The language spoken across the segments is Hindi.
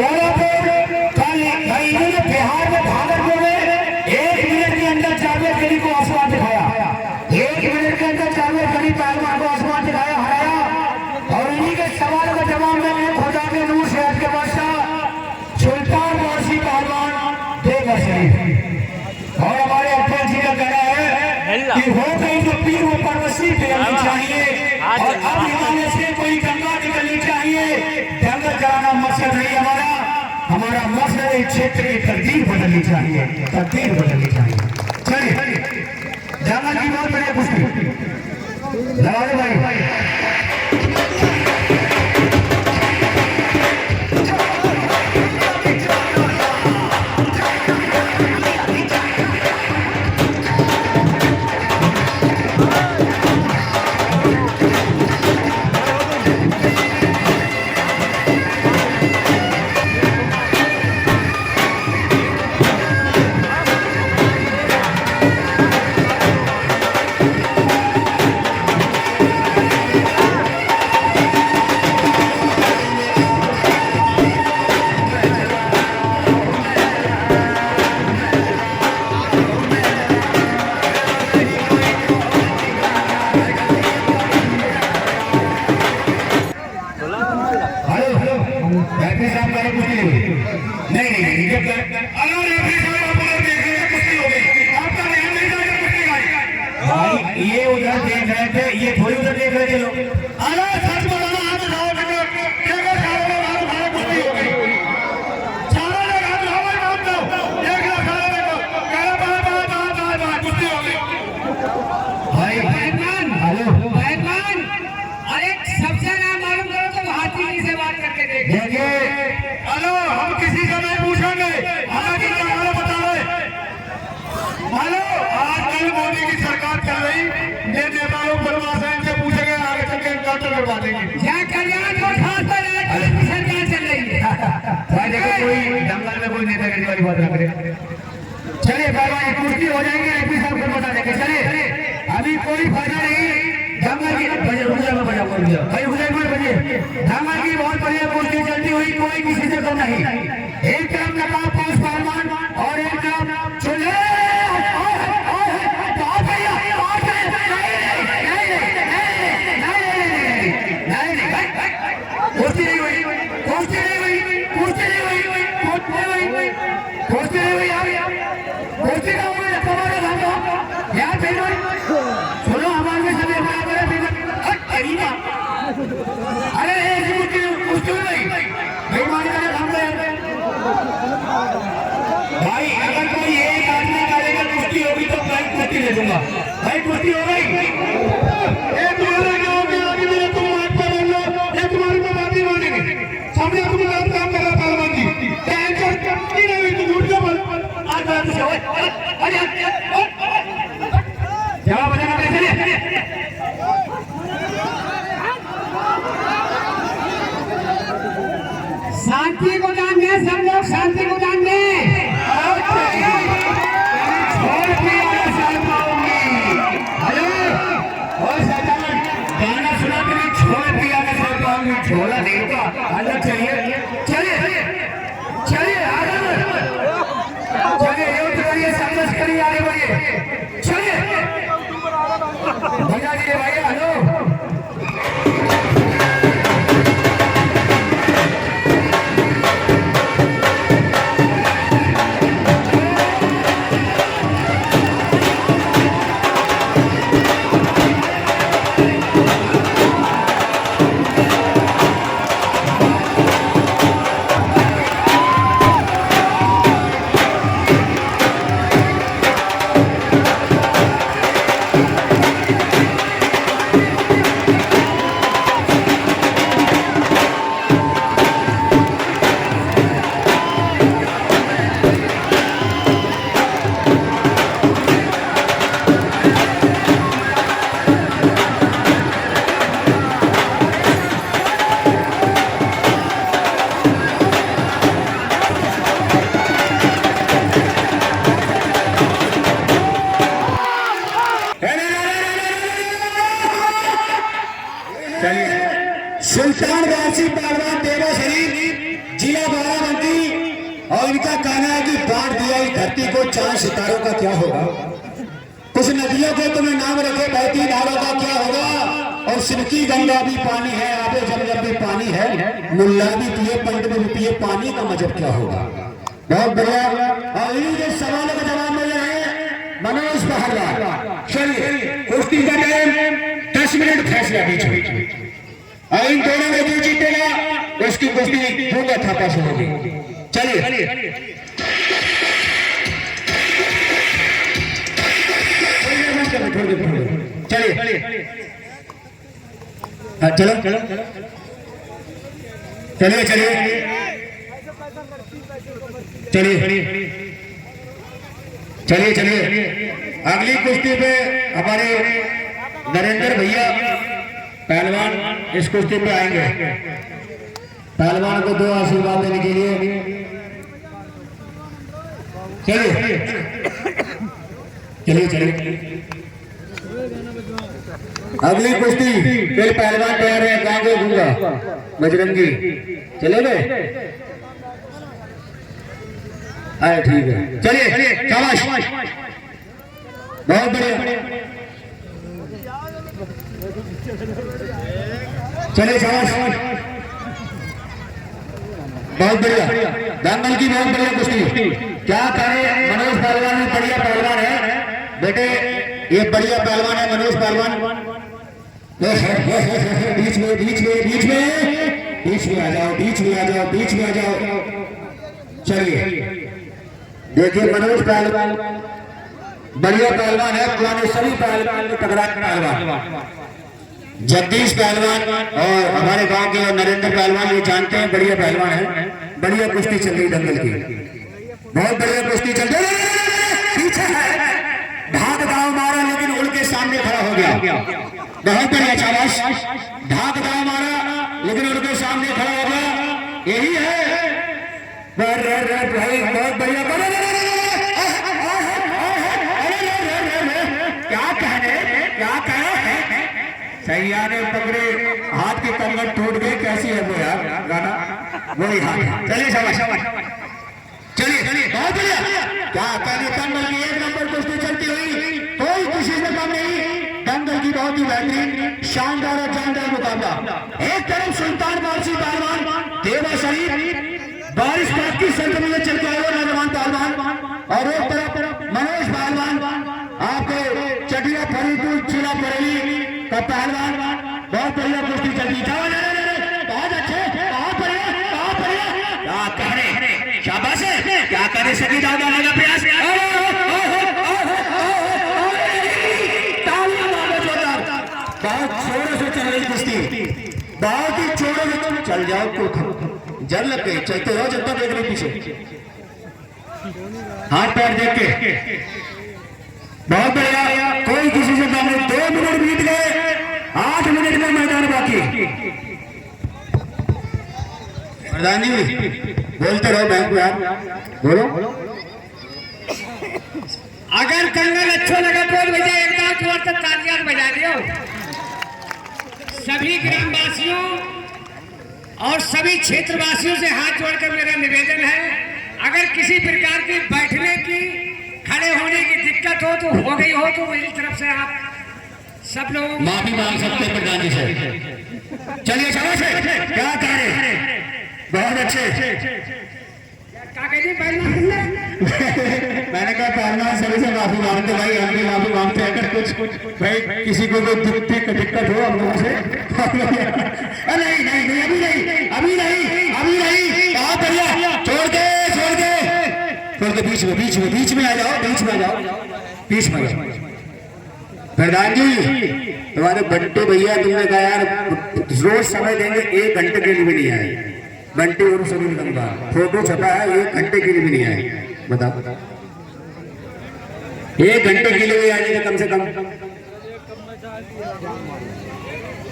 और भाई इन्होंने बिहार में भागलपुर में 1 मिनट के अंदर जावेद गली को आसमान दिखाया, 1 मिनट के अंदर जावेद गली पहलवान को आसमान दिखाया, हराया। और इन्हीं के सवाल का जवाब मैंने खुदा के नूर शहर के बादशाह सुल्तान मोर्शी पहलवान देगा शरीफ। और हमारे अध्यक्ष जी का कहना है कि हो गई तो पीर वो परवसी फेरनी चाहिए, और अब हिमालय से कोई गंगा निकलनी चाहिए। जंगल जाना मकसद नहीं हमारा मकसद इस क्षेत्र की तकदीर बदलनी चाहिए, तकदीर बदलनी चाहिए। चलिए जंगल की बहुत बढ़िया कुश्ती लगा दो भाई। ये उधर देख रहे थे, ये थोड़ी उधर देख रहे थे लोग। सच बताना, हाथ उठाओ बेटा, क्या सारे लोग हाथ उठाओ, कुश्ती हो गई। सारे लोग हाथ उठाओ, भाई बात दो, देख लो सारे लोग, कह बाय कुश्ती हो गई। भाई बैटमैन, हेलो बैटमैन, अरे सबसे ना मालूम करो तो हाथी से बात करके देखिए। हेलो, हम किसी से नहीं पूछेंगे, हमें जितना बता रहे। हेलो, आजकल मोदी की सरकार चल रही, ये नेताओं बनवास है, इनसे पूछेंगे आगे चल के इनकाउंटर करवा देंगे। क्या कल्याण को खास पर सरकार चल रही है। भाई देखो, कोई जंगल में कोई नेता करने वाली बात ना करे। चलिए भाई कुश्ती हो जाएंगे, एपी साहब को बता देंगे। चलिए अभी कोई फायदा नहीं, जंगल की भाई उदय बजे जंगल की बहुत बढ़िया कुश्ती चलती हुई, कोई किसी से कम नहीं। एक तरफ नवाब पास पहलवान और एक तरफ चूल्हे। सुनो हमारे में सभी अरे भाई, अगर कोई एक आदमी का लेकर कुश्ती होगी तो मैं कुश्ती दे दूंगा। भाई कुश्ती हो गई, सबने तुम गलत काम करा पहलवान जी, नहीं हुई तुम उठ जाओ। जवाब बताना कैसे? शांति को दान दें, सब लोग शांति को दान दें। छोड़ के आगे चल पाऊंगी। हेलो, और इनका कहना है कि बांट दिया इस धरती को, चांद सितारों का क्या होगा। कुछ नदियों के तुम्हें नाम रखे, बहती धारों का क्या होगा। और सिरकी गंगा भी पानी है, आबे जब भी पानी है, मुल्ला भी पिए पंडित भी पिए, पानी का मजहब क्या होगा। बहुत बढ़िया। और इन्हीं के सवालों का जवाब मिल रहे हैं मनोज पहलवान। चलिए कुश्ती का टाइम 10 मिनट, फैसला बीच में। और इन दोनों में जो जीतेगा उसकी कुश्ती होगा थापा से होगी। चलिए चलिए हाँ चलो चलो चलिए चलिए चलिए चलिए चलिए। अगली कुश्ती पे हमारे नरेंद्र भैया पहलवान इस कुश्ती पे आएंगे। पहलवान को 2 आशीर्वाद देने के लिए चलिए चलिए चलिए। अगली कुश्ती फिर पहलवान तैयार है, गांगे गूंगा बजरंगी चले गए। अरे ठीक है चलिए, शाबाश, बहुत बढ़िया। चलिए शाबाश, बहुत बढ़िया। दंगल की बहुत बढ़िया कुश्ती। क्या करें, मनोज पहलवान भी बढ़िया पहलवान है बेटे, ये बढ़िया पहलवान है मनोज पहलवान। बीच में बीच में बीच में बीच में आ जाओ, बीच में आ जाओ, बीच में आ जाओ। चलिए देखिए मनोज पहलवान बढ़िया पहलवान है, पुराने सभी पहलवान में तगड़ा पहलवान। जगदीश पहलवान और हमारे गांव के नरेंद्र पहलवान ये जानते हैं, बढ़िया पहलवान है। बढ़िया कुश्ती चल रही दंगल की, बहुत बढ़िया कुश्ती चल रही। पीछे है, ढाक दाव मारा लेकिन उड़ के सामने खड़ा हो गया। बहुत बढ़िया, शाबाश। ढाक दाव मारा लेकिन उड़ के सामने खड़ा हो गया, यही है भाई। बहुत बढ़िया, क्या कहने, क्या कहे। सैया ने पकड़े, हाथ के कंगन टूट गए। कैसी है वो यार गाना, वही हाथ। चलिए शाबाश, चलिए चलिए, बहुत बढ़िया। क्या कहने, दंगल की 1 नंबर कुश्ती चलती हुई, कोई किसी से कम नहीं। दंगल की बहुत ही बेहतरीन, शानदार और जानदार मुकाबला। एक तरफ सुल्तान बादशाह पहलवान देवा शरीफ बारिश की संख्या में चल के आए नौजवान पहलवान, और एक तरफ मनोज पहलवान आपके चटिया फरीदपुर जिला बरेली का पहलवान। बहुत बढ़िया कुश्ती चलती, बहुत अच्छे, बहुत बढ़िया, बहुत बढ़िया। क्या कहने, शाबाश है। क्या करे, सभी दाव डालने का प्रयास। बहुत जोरों से चल रही कुश्ती, बहुत ही जोरों से। चल जाओ तो जल लग गई, चलते रहो, जनता देख रही पीछे, हाथ पैर देख के। बहुत बढ़िया, कोई किसी से कम नहीं। 2 मिनट बीत गए, 8 मिनट में मैदान बाकी। प्रधान जी बोलते रहो, बैंक यार बोलो। अगर कंगन अच्छा लगा तो भैया एक बार तक तालियां बजा दियो। सभी ग्रामवासियों और सभी क्षेत्रवासियों से हाथ जोड़कर मेरा निवेदन है, अगर किसी प्रकार की बैठने की, खड़े होने की दिक्कत हो तो हो गई हो तो मेरी तरफ से आप सब लोग माफी मांग सकते हैं प्रधान जी से। चलिए शाबाश है, क्या कह रहे, बहुत अच्छे। मैंने कहा पहलवान सभी से माफी मांगते भाई, हम भी माफी मांगते हैं। अगर कुछ भाई किसी को कोई दिक्कत हो हम लोगों से। नहीं नहीं नहीं, अभी नहीं, अभी नहीं, अभी नहीं। बहुत बढ़िया, छोड़ के छोड़ के छोड़ के बीच में बीच में बीच में आ जाओ, बीच में आ जाओ, बीच में आ जाओ। प्रधान जी तुम्हारे बंटे भैया, तुमने कहा यार रोज समय देंगे, 1 घंटे के लिए भी नहीं आए। बंटे और सभी लंबा फोटो छपा है, 1 घंटे के लिए भी नहीं आए। बताओ, 1 घंटे के लिए भी आने का कम से कम।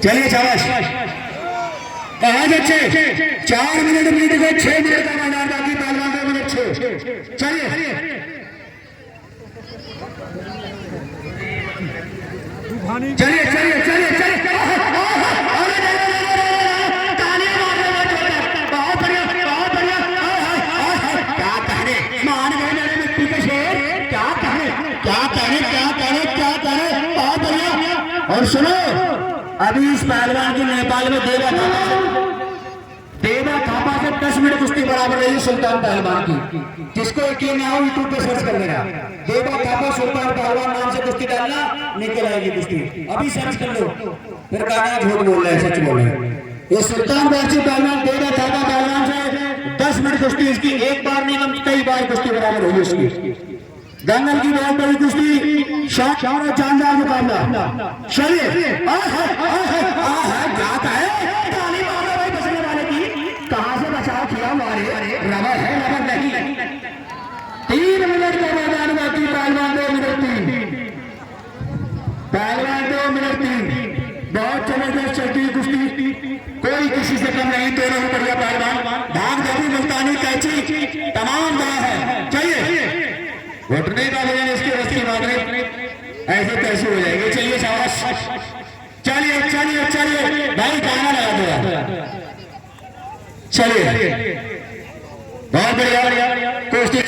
चलिए शाबाश, बहुत अच्छे। 4 मिनट बीत गए, 6 मिनट का मैदान बाकी, पहलवान 2 मिनट 6। चलिए चलिए चलिए चलिए चलिए, तालियां मारने, बहुत बढ़िया, बहुत बढ़िया। क्या अभी इस पहलवान की नेपाल में देवा थापा से 10 मिनट कुश्ती बराबर रही सुल्तान पहलवान की। जिसको यकीन ना हो यूट्यूब पे सर्च कर लेना, देवा थापा सुल्तान पहलवान नाम से कुश्ती डालना, निकल आएगी कुश्ती। अभी सर्च कर लो, फिर कहना झूठ बोल रहे हैं, सच बोल रहे हैं। ये सुल्तान बादशाह पहलवान देवा थापा पहलवान से 10 मिनट कुश्ती इसकी, एक बार नहीं कम कई बार कुश्ती बराबर हुई उसकी। दंगल की बहुत बड़ी कुश्ती, शान और जानदार मुकाबला। चलिए जाता है ताली मारो भाई बचने वाले की, कहां से बचाव किया हमारे, रबर है रबर नहीं। 3 मिनट का मैदान बाकी, पहलवान 2 मिनट 3, पहलवान 2 मिनट 3। बहुत जबरदस्त चलती है कुश्ती, कोई किसी से कम नहीं, दोनों ही बढ़िया पहलवान। भाग जाती मुल्तानी कैची तमाम बड़ा है। चलिए घुटने का वजन इसके बस की बात नहीं, ऐसे कैसे हो जाएंगे। चलिए शाबाश, चलिए चलिए चलिए भाई, गाना लगा दो। चलिए बहुत बढ़िया कुश्ती।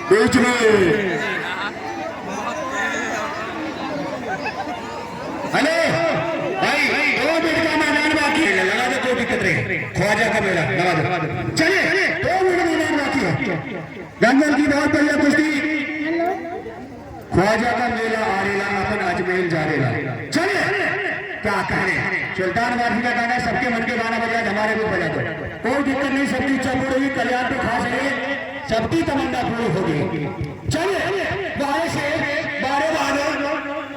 बीच में हेलो भाई, 2 मिनट का मैदान बाकी है, लगा दो, कोई दिक्कत नहीं। ख्वाजा का मेला लगा दो, चलिए 2 मिनट मैदान बाकी है। दंगल की बहुत बढ़िया कुश्ती, ख्वाजा का मेला आरेला अपन अजमेर जा रेला। चलिए क्या करें, सुल्तान बादशाह का गाना, सबके मन के गाना बजा, हमारे भी बजा दो, कोई दिक्कत नहीं। सबकी इच्छा पूरी होगी, कल्याण तो खास है, सबकी तमन्ना पूरी होगी। चलिए बारे से बारे बारे,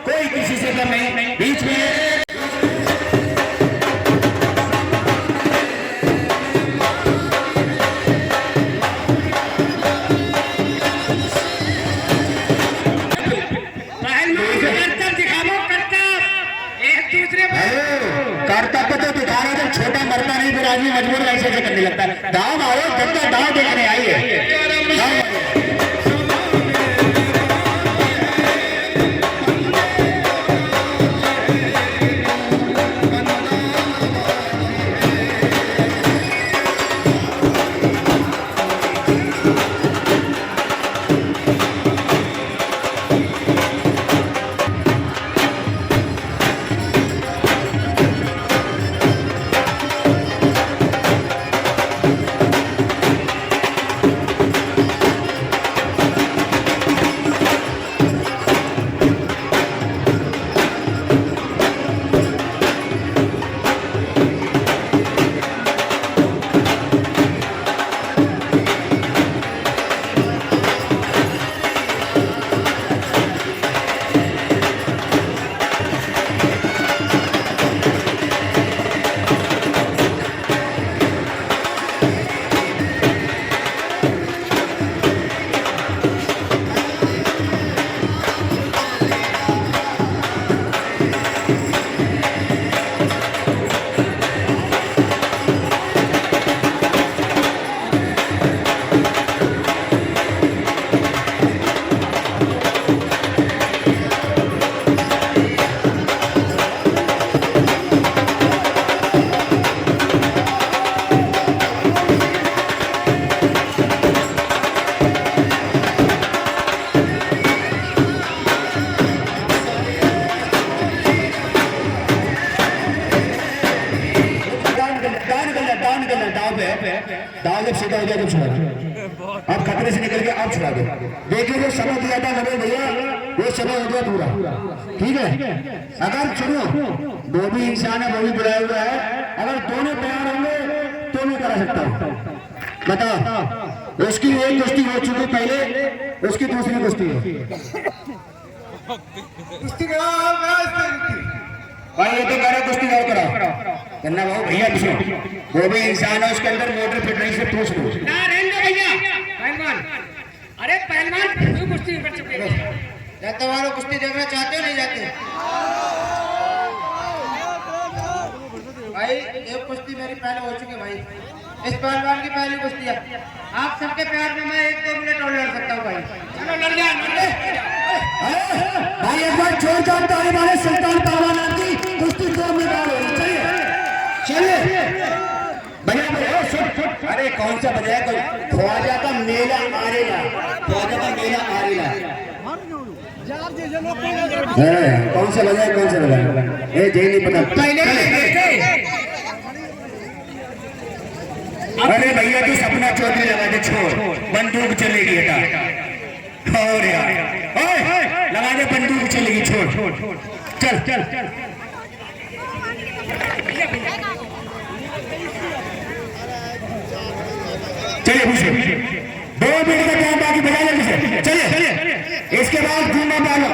कोई किसी से कम नहीं। बीच में कर्तव्य तो दिखाना, जब छोटा मरता नहीं फिर आदमी मजबूर ऐसे करने लगता है। दाव आओ, जब तक दाव देखने आई है। दाव जब सीधा हो जाए तो छुड़ा दो, अब खतरे से निकल के आप छुड़ा दो। देखिए जो समय दिया था नवे भैया, वो समय हो गया पूरा, ठीक है। अगर सुनो, वो भी इंसान है, वो भी बुलाया हुआ है, अगर दोनों तैयार होंगे तो मैं करा सकता हूँ। बताओ उसकी एक कुश्ती हो चुकी पहले, उसकी दूसरी कुश्ती है। कुश्ती कराओ भाई ये तो कह रहे कुश्ती और कराओ करना भाव भैया पीछे वो भी इंसान है, उसके अंदर मोटर फिट नहीं से पूछ लो ना रहने दो भैया पहलवान। अरे पहलवान क्यों कुश्ती कर चुके हैं? जाते वालों कुश्ती देखना चाहते हो नहीं जाते? भाई एक कुश्ती मेरी पहले हो चुकी है भाई, इस पहलवान की पहली कुश्ती है। आप सबके प्यार में मैं 1-2 मिनट और लड़ सकता हूँ भाई। चलो लड़ जा भाई एक बार छोड़ जानता है हमारे सुल्तान पहलवान की कुश्ती 2 मिनट और होनी चाहिए। चलिए भैया अरे कौन सा बजाया कोई ख्वाजा का मेला आरेला, ख्वाजा का मेला आरेला कौन सा बजाया कौन सा बजाया ये जे नहीं पता पहले। अरे भैया तू सपना चौधरी लगा दे, छोड़ बंदूक चलेगी बेटा। और यार लगा दे बंदूक चलेगी, छोड़ चल चल चल। चलिए पूछिए 2 मिनट का टाइम बाकी बजा ले। चलिए इसके बाद घूमना पालो।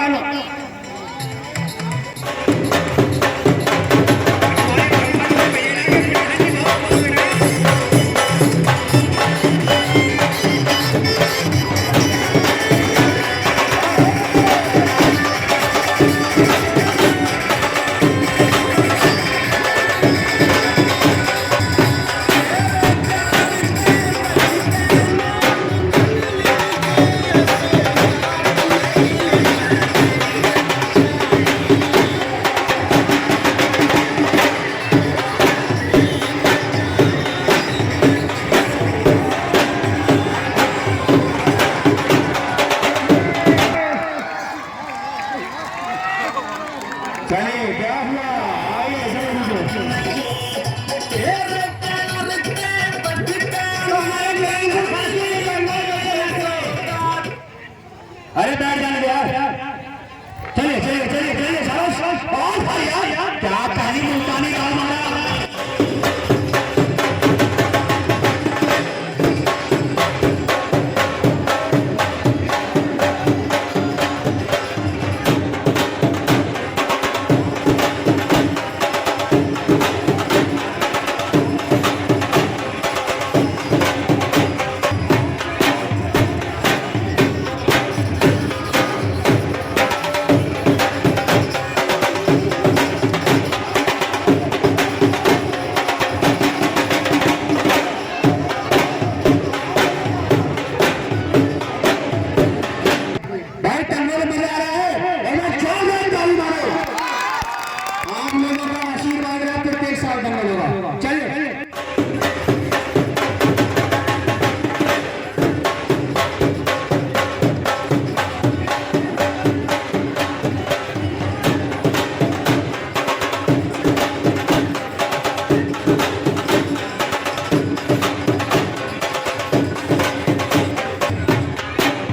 अरे बैठ जाने दो यार, चलिए चलिए चलिए चलिए शाबाश। और भाई यार क्या पानी मुल्तानी का मारा।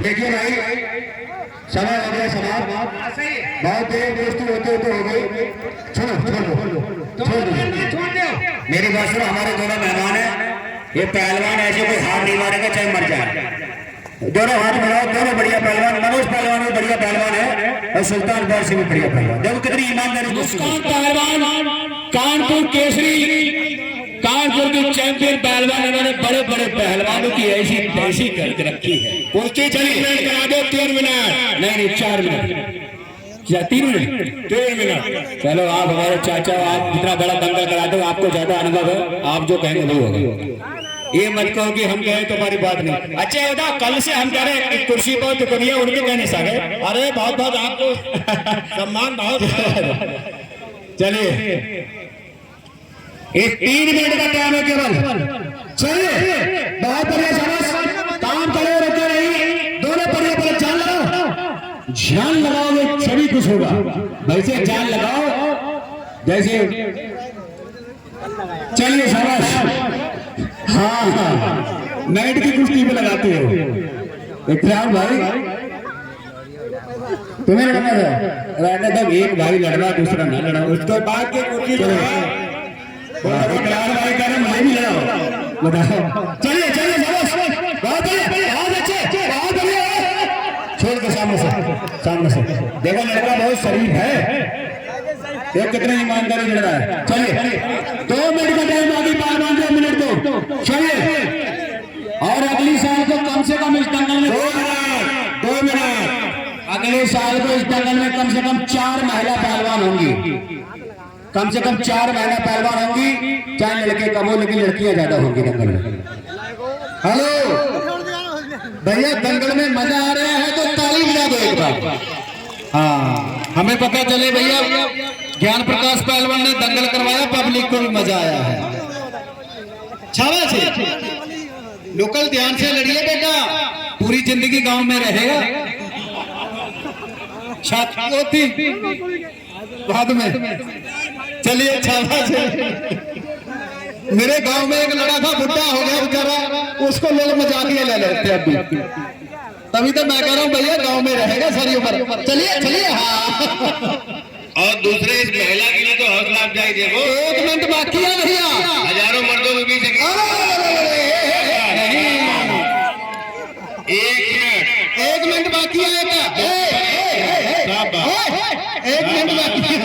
देखिए भाई समय हो गया, समाप्त। बहुत देर दोस्ती होते होते हो गई। छोड़ो छोड़ दो। मेरी बात सुनो, हमारे दोनों मेहमान हैं, ये पहलवान ऐसे कोई हाथ नहीं मारेगा चाहे मर जाए। दोनों हाथ मिलाओ, दोनों बढ़िया पहलवान। मनोज पहलवान भी बढ़िया पहलवान है और सुल्तान गौर से भी बढ़िया पहलवान। देखो कितनी ईमानदारी। मुस्कान पहलवान कानपुर केसरी, कानपुर की चैंपियन पहलवान, इन्होंने बड़े बड़े पहलवानों की ऐसी तैसी करके रखी है। कुश्ती चलिए करा दो 3 मिनट, नहीं 4 मिनट, क्या 3 मिनट? 3 मिनट। चलो आप हमारे चाचा, आप इतना बड़ा दंगल करा दो, आपको ज्यादा अनुभव है, आप जो कहेंगे वही होगा। ये मत कहो कि हम कहें तुम्हारी बात नहीं। अच्छा होता कल से हम कह रहे हैं कुर्सी पर तो करिए, उनके कहने से गए। अरे बहुत बहुत आपको सम्मान बहुत। चलिए एक 3 मिनट का टाइम है केवल। चलिए बहुत बढ़िया, शाबाश। काम करे रुके नहीं, दोनों बढ़िया बढ़िया। जान लगाओ, जान लगाओगे सभी कुछ होगा। वैसे जान लगाओ जैसे। चलिए शाबाश। हाँ नाइट की कुश्ती पे लगाते हो इकराम भाई, तुम्हें लड़ना था। रहने तब एक भाई लड़ना दूसरा ना लड़ा, उसके बाद की कुश्ती इकराम भाई कह रहे मुझे भी लड़ाओ। चलिए चलिए शाबाश। बहुत अच्छे, बहुत बढ़िया। छोड़ के सामने से देखो, लड़का बहुत शरीफ है, ये कितने ईमानदारी लड़ रहा है। चलिए 2 मिनट का टाइम आगे, 2 मिनट दो, चलिए। और अगली साल को कम से कम इस दंगल में 2 मिनट, अगले साल को इस दंगल में कम से कम 4 महिला पहलवान होंगी, कम से कम 4 महिला पहलवान होंगी, चाहे लड़के कम हो लेकिन लड़कियां ज्यादा होंगी दंगल में। हेलो भैया, दंगल में मजा आ रहा है तो ताली बजा दो एक बार। हाँ, हमें पता चले भैया ज्ञान प्रकाश पहलवान ने दंगल करवाया, पब्लिक को भी मजा आया है। शाबाश है, लोकल ध्यान से लड़िए बेटा, पूरी जिंदगी गांव में रहेगा। छाती होती बाद में। चलिए शाबाश है। मेरे गांव में एक लड़ा था, बुढ़ा हो गया बेचारा, उसको लोग मजाकिया ले लेते हैं अभी। तभी तो मैं कह रहा हूँ भैया गांव में रहेगा सारी उम्र। चलिए चलिए। हाँ, और दूसरे इस महिला के लिए तो हौसला अफजाई देखो। 1 मिनट बाकी है भैया, हजारों मर्दों के बीच 1 मिनट बाकी है। 1 मिनट बाकी है।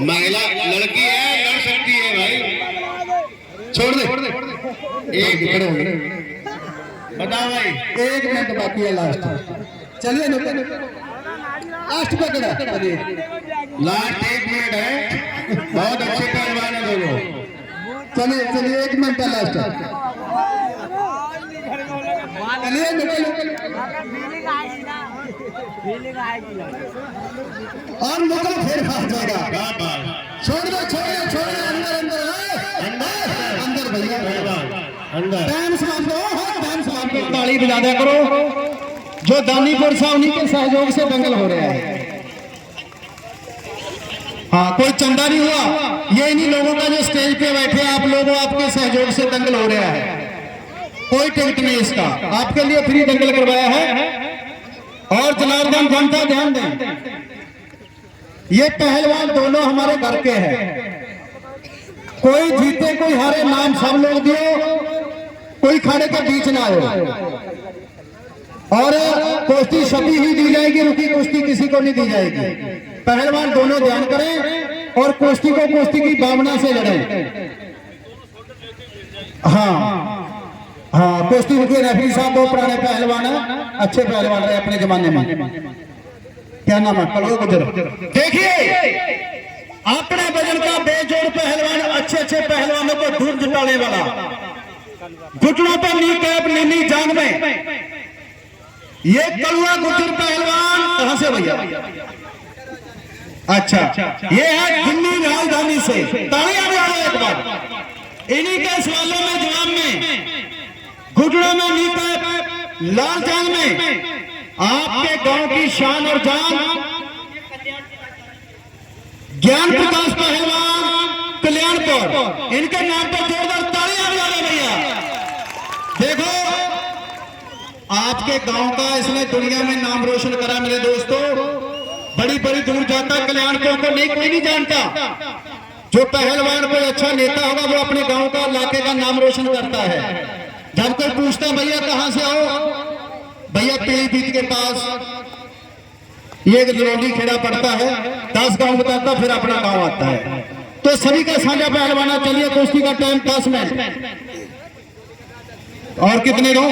महिला लड़की है, लड़ सकती है भाई। छोड़ दे, एक बताओ भाई, 1 मिनट बाकी है लास्ट। चलिए लास्ट पकड़ा, लास्ट 1 मिनट है। बहुत अच्छे पहलवान है दोनों। चलिए 1 मिनट का लास्ट। चलिए और मुकल फिर भाग जाएगा। छोड़ दो, अंदर भैया, टाइम समाप्त हो, टाइम समाप्त हो। ताली बजा दिया करो, जो दानीपुर से उन्हीं के सहयोग से दंगल हो रहा है। हाँ, कोई चंदा नहीं हुआ, ये इन्हीं लोगों का जो स्टेज पे बैठे आप लोगों, आपके सहयोग से दंगल हो रहा है। कोई टिकट नहीं इसका, आपके लिए फ्री दंगल करवाया है। और जनार्दन जनता ध्यान दें, ये पहलवान दोनों हमारे घर के हैं। कोई जीते कोई हारे, नाम सब लोग दियो, कोई खाने के बीच ना हो। और कुश्ती सभी ही दी जाएगी, रुकी कुश्ती किसी को नहीं दी जाएगी। पहलवान दोनों ध्यान करें और कुश्ती को कुश्ती की भावना से लड़ें। हाँ हाँ, कुश्ती के रेफरी साहब बहुत पुराने पहलवान है, अच्छे पहलवान रहे अपने जमाने में। क्या नाम है? कलवा गुजर। देखिए अपने वजन का बेजोड़ पहलवान, अच्छे पहलवानों को धूल जुटाने वाला, घुटनों पर नी कैप नीली जान में, ये कलवा गुजर पहलवान कहां से भैया? अच्छा, ये है दिल्ली राजधानी से। तालियां बजाओ एक बार। इन्हीं के सवालों में जवाब में, घुटनों में नी कैप, लाल जान में, आपके गांव की शान और जान ज्ञान प्रकाश पहलवान कल्याणपुर, इनके नाम पर जोरदार तालियां बजाओ भैया। देखो आपके गांव का इसने दुनिया में नाम रोशन करा मेरे दोस्तों, बड़ी बड़ी दूर जाता, कल्याणपुर को नहीं कोई नहीं जानता। जो पहलवान कोई अच्छा नेता होगा वो अपने गांव का, इलाके का नाम रोशन करता है। जब कोई पूछता भैया कहां से आओ, भैया पीलीभीत के पास ये जलोली खेड़ा पड़ता है, 10 गांव बताता फिर अपना गांव आता है। तो सभी का साझा पहलवाना। चलिए कुश्ती का टाइम 10 मिनट और कितने दो,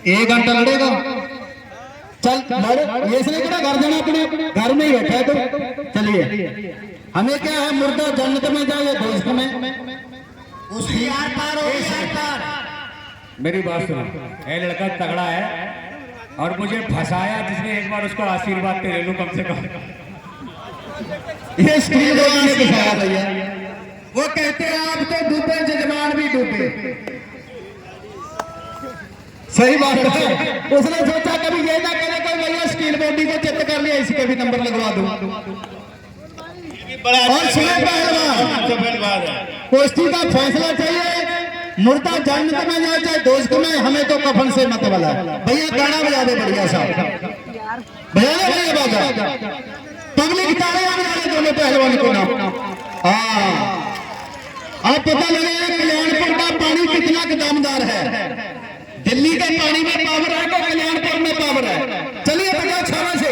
1 घंटा लड़ेगा। चल लड़, ये इसलिए क्या घर जाना, अपने घर में ही बैठा है। तो चलिए, हमें क्या है, मुर्दा जन्नत में जाए या दोस्त में, उसकी यार पार हो पार। मेरी बात सुनो, ये लड़का तगड़ा है और मुझे फंसाया जिसने, एक बार उसको आशीर्वाद पे ले लूं कम से कम। ये स्क्रीन ने दिखाया भैया, वो कहते हैं आप तो डूबे जजमान भी डूबे। सही बात है। उसने सोचा कभी ये ना करे कोई भैया स्टील बॉडी को चित्त कर लिया, इसके भी नंबर लगवा दूं। और सुनो पहलवान, कुश्ती का फैसला चाहिए, मुर्दा जन्नत में जाए चाहे दोस्त में, हमें तो कफन से मत वाला। भैया गाना बजा दे बढ़िया साहब, भैया बाजा, पब्लिक तालियां बजा दे दोनों पहलवान को नाम। हाँ अब पता लगेगा कल्याणपुर का पानी कितना दमदार है। दिल्ली के पानी में पावर है तो कल्याणपुर में पावर है। चलिए बेटा छावा से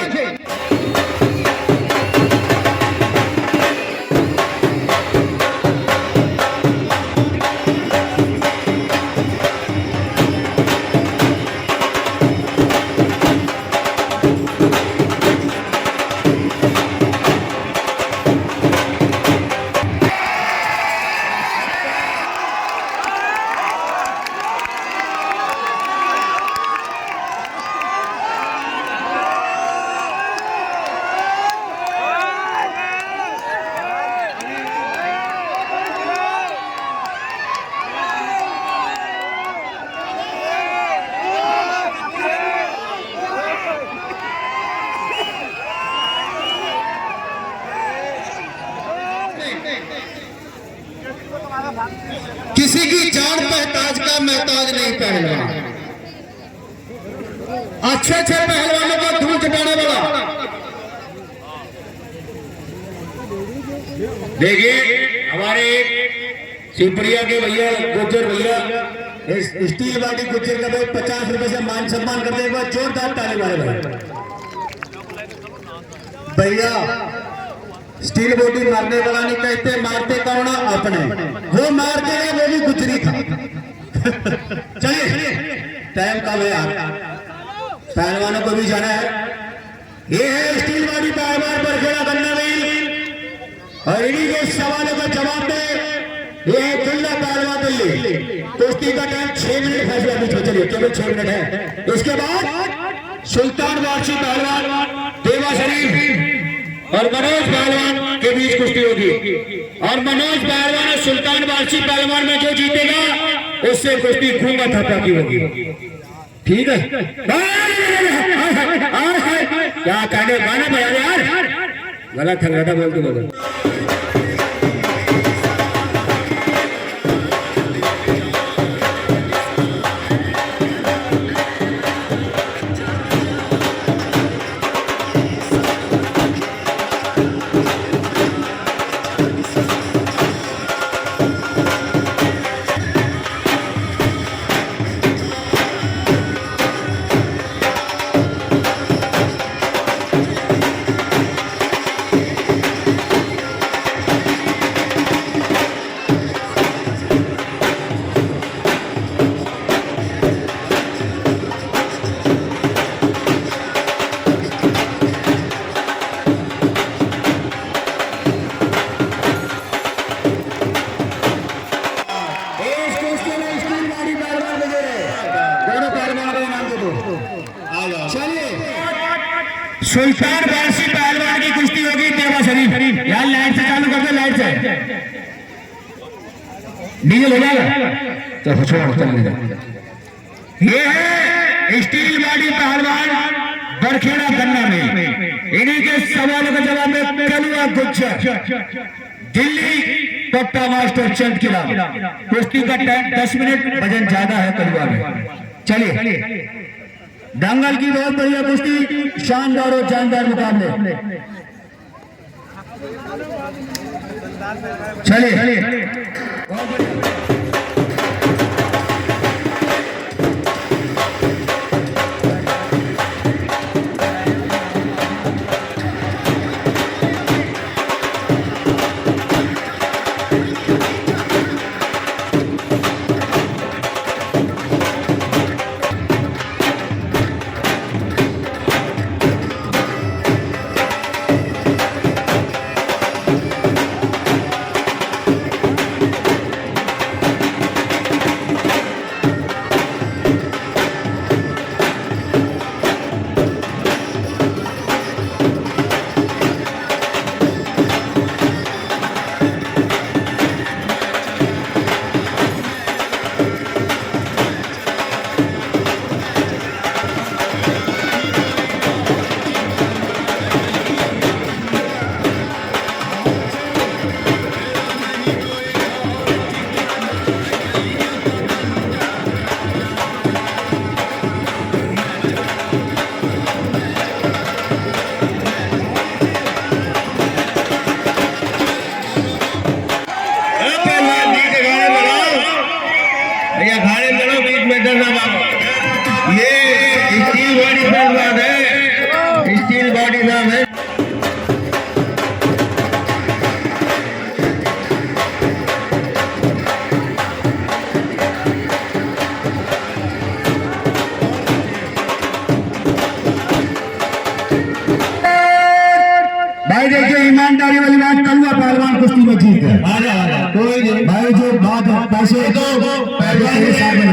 किसी की जान पहताज का महताज नहीं पहलवान। अच्छे पहलवानों को धूल चटाने वाला। देखिए हमारे शिवप्रिया के भैया गुज्जर भैया स्टील बाटी गुज्जर का भाई 50 रुपए से मान सम्मान करते हैं। एक जोरदार ताली मारे भैया। स्टील बॉडी मारने वाला नहीं कहते, मारते कौन अपने। वो मार देगा वो भी गुजरी था। चलिए टाइम कम है यार, पहलवानों को भी जाना है। ये है स्टील बॉडी पहलवान पर खेला करना नहीं और इन्हीं के सवालों का जवाब दे। ये है दुल्ला पहलवान दिल्ली। कुश्ती का टाइम 6 मिनट फैसला भी चलिए केवल 6 मिनट है। इसके बाद सुल्तान बादशाही पहलवान देवा शरीफ और मनोज पहलवान के बीच कुश्ती होगी और मनोज पहलवान और सुल्तान बादशाही पहलवान में जो जीतेगा उससे कुश्ती खूंगा थप्पा की होगी। ठीक है क्या कहने गाना बजा यार, गलत है बोलते बोलो। सुल्तान बादशाही पहलवान की कुश्ती होगी देवा शरीफ। यार लाइट से चालू कर दो, लाइट से डीजल हो जाएगा। चलो छोड़। ये है स्टील बॉडी पहलवान बरखेड़ा गन्ना में। इन्हीं के सवालों का जवाब में कलुआ गुज्जर दिल्ली पट्टा मास्टर चंद किला। कुश्ती का टाइम 10 मिनट, वजन ज्यादा है कलुआ में। चलिए दंगल की बहुत बढ़िया कुश्ती, शानदार और जानदार मुकाबले। चलिए भाई देखिए ईमानदारी वाली बात करूंगा, पहलवान कुश्ती में जीत है। कोई नहीं भाई, जो बात है पैसे तो पहलवान के साथ में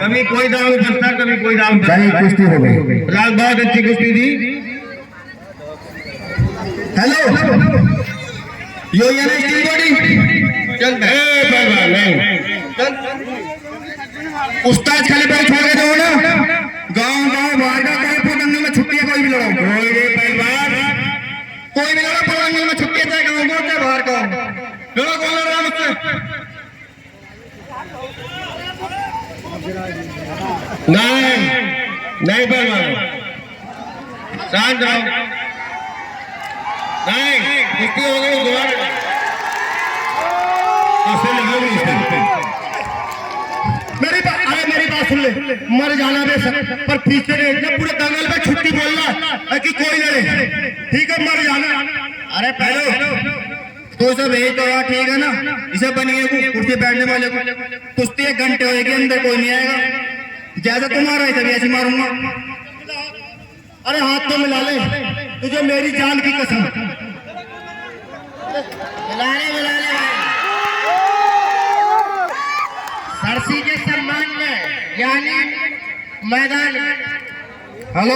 कभी कोई दाम उठता, कभी कोई दाम उठता। चलिए कुश्ती हो गई, फिलहाल बहुत अच्छी कुश्ती थी। हेलो यो ये नहीं स्टील बॉडी चल पहलवान नहीं उस्ताद खाली पैर छोड़ के दो ना, गांव गांव बाहर का कहीं पतंगों में छुट्टी है, कोई भी लड़ाओ, कोई भी पहलवान कोई भी लड़ाओ पतंगों में छुट्टी है, चाहे गांव गांव चाहे बाहर का लड़ो, कौन लड़ रहा है मुझसे? नहीं पहलवान, शांत रहो। नहीं कुश्ती हो गई, दोबारा मेरी बात सुन ले, मर जाना बेशक, पर पीछे नहीं, पूरे दंगल में छुट्टी बोलना कि कोई लड़े, ठीक है, मर जाना। अरे पहले तो सब भेज दो यार, ठीक है ना, इसे बनिए को कुर्सी बैठने वाले को, कुश्ती 1 घंटे होएगी, अंदर कोई नहीं आएगा, ज्यादा तुम्हारा है तभी ऐसे मारूंगा। अरे हाथ तो मिला ले, तुझे मेरी जान की कसम। मिला ले सरसी के सम्मान में, यानी मैदान। हेलो